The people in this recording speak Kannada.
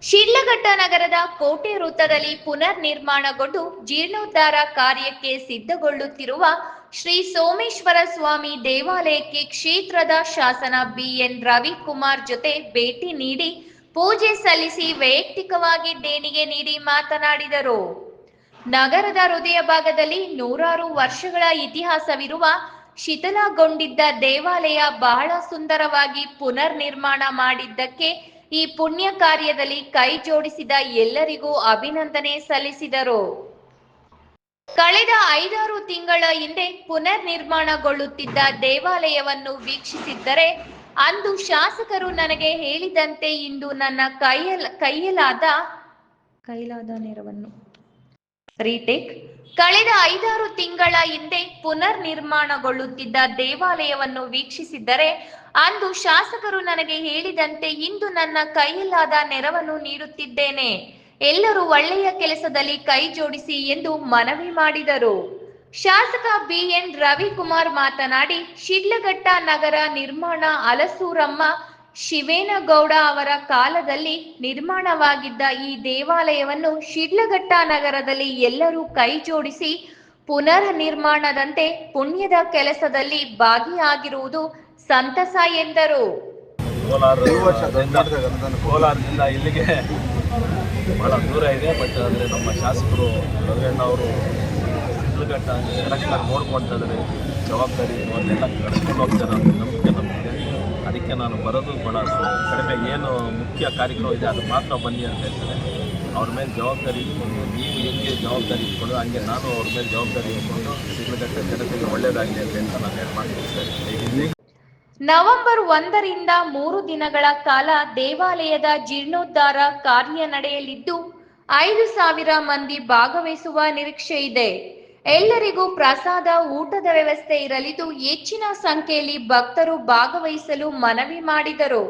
ಶಿಡ್ಲಘಟ್ಟ ನಗರದ ಕೋಟೆ ವೃತ್ತದಲ್ಲಿ ಪುನರ್ ನಿರ್ಮಾಣಗೊಂಡು ಜೀರ್ಣೋದ್ಧಾರ ಕಾರ್ಯಕ್ಕೆ ಸಿದ್ಧಗೊಳ್ಳುತ್ತಿರುವ ಶ್ರೀ ಸೋಮೇಶ್ವರ ಸ್ವಾಮಿ ದೇವಾಲಯಕ್ಕೆ ಕ್ಷೇತ್ರದ ಶಾಸನ ಬಿಎನ್ ರವಿಕುಮಾರ್ ಜೊತೆ ಭೇಟಿ ನೀಡಿ ಪೂಜೆ ಸಲ್ಲಿಸಿ ವೈಯಕ್ತಿಕವಾಗಿ ದೇಣಿಗೆ ನೀಡಿ ಮಾತನಾಡಿದರು. ನಗರದ ಹೃದಯ ಭಾಗದಲ್ಲಿ ನೂರಾರು ವರ್ಷಗಳ ಇತಿಹಾಸವಿರುವ ಶಿಥಿಲಗೊಂಡಿದ್ದ ದೇವಾಲಯ ಬಹಳ ಸುಂದರವಾಗಿ ಪುನರ್ ನಿರ್ಮಾಣ ಮಾಡಿದ್ದಕ್ಕೆ ಈ ಪುಣ್ಯ ಕಾರ್ಯದಲ್ಲಿ ಕೈ ಜೋಡಿಸಿದ ಎಲ್ಲರಿಗೂ ಅಭಿನಂದನೆ ಸಲ್ಲಿಸಿದರು. ಕಳೆದ 5-6 ತಿಂಗಳ ಹಿಂದೆ ಪುನರ್ ನಿರ್ಮಾಣಗೊಳ್ಳುತ್ತಿದ್ದ ದೇವಾಲಯವನ್ನು ವೀಕ್ಷಿಸಿದ್ದರೆ ಅಂದು ಶಾಸಕರು ನನಗೆ ಹೇಳಿದಂತೆ ಇಂದು ನನ್ನ ಕೈಯಲಾದ ನೆರವನ್ನು ಕಳೆದ 5-6 ತಿಂಗಳ ಹಿಂದೆ ಪುನರ್ ನಿರ್ಮಾಣಗೊಳ್ಳುತ್ತಿದ್ದ ದೇವಾಲಯವನ್ನು ವೀಕ್ಷಿಸಿದ್ದರೆ ಅಂದು ಶಾಸಕರು ನನಗೆ ಹೇಳಿದಂತೆ ಇಂದು ನನ್ನ ಕೈಯಲ್ಲಾದ ನೆರವನ್ನು ನೀಡುತ್ತಿದ್ದೇನೆ. ಎಲ್ಲರೂ ಒಳ್ಳೆಯ ಕೆಲಸದಲ್ಲಿ ಕೈ ಜೋಡಿಸಿ ಎಂದು ಮನವಿ ಮಾಡಿದರು. ಶಾಸಕ ಬಿಎನ್ ರವಿಕುಮಾರ್ ಮಾತನಾಡಿ, ಶಿಡ್ಲಘಟ್ಟ ನಗರ ನಿರ್ಮಾಣ ಹಲಸೂರಮ್ಮ ಶಿವೇನಗೌಡ ಅವರ ಕಾಲದಲ್ಲಿ ನಿರ್ಮಾಣವಾಗಿದ್ದ ಈ ದೇವಾಲಯವನ್ನು ಶಿಡ್ಲಘಟ್ಟ ನಗರದಲ್ಲಿ ಎಲ್ಲರೂ ಕೈ ಜೋಡಿಸಿ ಪುನರ್ ನಿರ್ಮಾಣದಂತೆ ಪುಣ್ಯದ ಕೆಲಸದಲ್ಲಿ ಭಾಗಿಯಾಗಿರುವುದು ಸಂತಸ ಎಂದರು. ಕೋಲಾರದಿಂದ ಇಲ್ಲಿಗೆ ಬಹಳ ದೂರ ಇದೆ. ಬಟ್ ಅಂದರೆ ನಮ್ಮ ಶಾಸಕರು ರವಿಯಣ್ಣ ಅವರು ಶಿಡ್ಲಘಟ್ಟ ಕರೆಕ್ಟಾಗಿ ನೋಡ್ಕೊಳ್ತಾ ಇದ್ದಾರೆ, ಜವಾಬ್ದಾರಿ ಅದೆಲ್ಲ ಕಳ್ಕೊಂಡು ಹೋಗ್ತಾರೆ ಅಂತ ನಂಬಿಕೆ ನಮಗೆ. ಅದಕ್ಕೆ ನಾನು ಬರೋದು ಬಹಳ ಕಡಿಮೆ, ಏನು ಮುಖ್ಯ ಕಾರ್ಯಕ್ರಮ ಇದೆ ಅದು ಮಾತ್ರ ಬನ್ನಿ ಅಂತ ಹೇಳ್ತಾರೆ. ಅವ್ರ ಮೇಲೆ ಜವಾಬ್ದಾರಿ ಇಟ್ಕೊಂಡು, ನೀವು ಹೆಂಗೆ ಜವಾಬ್ದಾರಿ ಇಟ್ಕೊಂಡು ಹಂಗೆ ನಾನು ಅವ್ರ ಮೇಲೆ ಜವಾಬ್ದಾರಿ ಇಟ್ಕೊಂಡು ಶಿಡ್ಲಘಟ್ಟ ಜನತೆಗೆ ಒಳ್ಳೆಯದಾಗಲಿ ಅಂತ ನಾನು ಹೇಳಿ ಮಾಡ್ತೀನಿ. ನವೆಂಬರ್ 1ರಿಂದ 3 ದಿನಗಳ ಕಾಲ ದೇವಾಲಯದ ಜೀರ್ಣೋದ್ಧಾರ ಕಾರ್ಯ ನಡೆಯಲಿದ್ದು 5,000 ಮಂದಿ ಭಾಗವಹಿಸುವ ನಿರೀಕ್ಷೆ ಇದೆ. ಎಲ್ಲರಿಗೂ ಪ್ರಸಾದ, ಊಟದ ವ್ಯವಸ್ಥೆ ಇರಲಿದ್ದು ಹೆಚ್ಚಿನ ಸಂಖ್ಯೆಯಲ್ಲಿ ಭಕ್ತರು ಭಾಗವಹಿಸಲು ಮನವಿ ಮಾಡಿದರು.